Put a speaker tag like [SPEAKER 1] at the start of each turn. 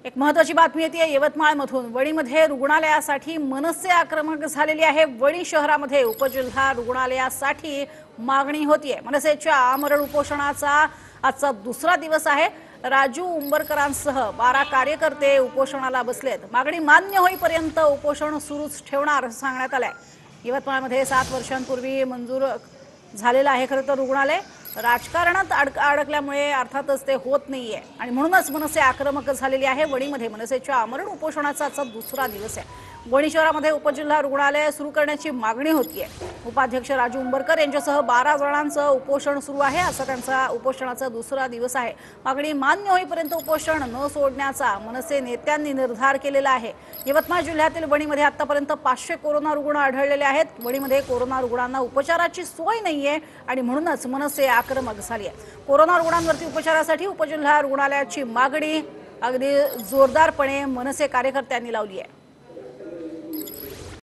[SPEAKER 1] एक महत्त्वाची बातमी येते यवतमाळमधून। वणीमध्ये रुग्णालयासाठी मनसे आक्रमक झालेली आहे। वणी शहरामध्ये उपजिल्हा रुग्णालयासाठी मागणी होतीये। मनसेच्या आमरण उपोषणाचा आजचा दुसरा दिवस आहे। राजू उंबरकरांसह 12 कार्यकर्ते उपोषणाला बसलेत। मागणी मान्य होईपर्यंत उपोषण सुरूच ठेवणार असं सांगण्यात आलंय। यवतमाळमध्ये 7 वर्षांपूर्वी मंजूर झालेलं आहे खरं तर रुग्णालय। राजकारणात अडकल्यामुळे अर्थातच ते होत नाहीये आणि म्हणूनच मनसे आक्रमक झालेली आहे। वणीमध्ये मनसेच्या आमरण उपोषणाचा आजचा दुसरा दिवस आहे। वणी शहरामध्ये उपजिल्हा रुग्णालय सुरू करण्याची मागणी होतीये। उपाध्यक्ष राजू उंबरकर यांच्यासह 12 जणांचं उपोषण सुरू आहे। असा त्यांचा उपोषणाचा दुसरा दिवस आहे। मागणी मान्य होईपर्यंत उपोषण न सोडण्याचा मनसे नेत्यांनी निर्धार केलेला आहे। यवतमाळ जिल्ह्यातील वणीमध्ये आतापर्यंत 500 कोरोना रुग्ण आढळलेले आहेत। वणीमध्ये कोरोना रुग्णांना उपचाराची सोय नाहीये आणि म्हणूनच मनसे आक्रमक झाली आहे। कोरोना रुग्णांवरती उपचारासाठी उपजिल्हा रुग्णालयाची मागणी अगदी जोरदारपणे मनसे कार्यकर्त्यांनी लावली आहे।